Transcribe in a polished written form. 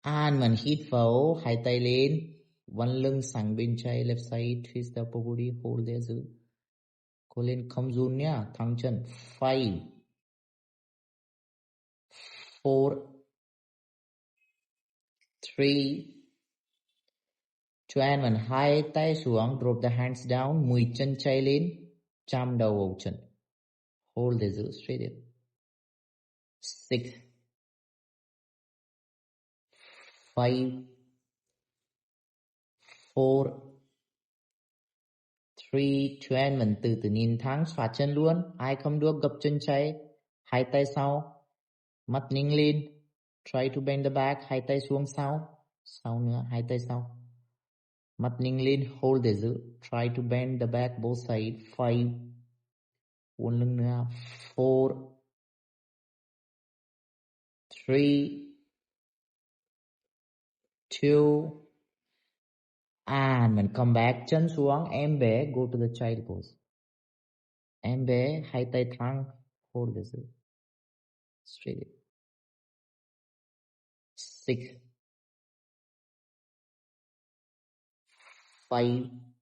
An man hít vào, hai tay lên, one lưng sang bên trái, left side, twist the upper body, hold there giữ. Cô lên khom run nha, thẳng chân. 5, 4, 3, 2 and 1. Hai tay xuống, drop the hands down, mũi chân chạy lên, chạm đầu vào chân. Hold there giữ, straight in. 6, 5, 4, 3, 2 and 1. Từ từ nhìn thẳng, xoát chân luôn. Ai không được gập chân chạy. Hai tay sau. Mắt ninh lên. Try to bend the back. Hai tay xuống sau. Sau nữa, hai tay sau. Mắt ninh lên, hold there giữ. Try to bend the back both sides. 5. Uốn lưng nữa. 4, 3, 2, and mình come back. Chân xuống, em bé, go to the child pose. Em bé, hai tay thẳng, hold there giữ. Straight in. 6, 5,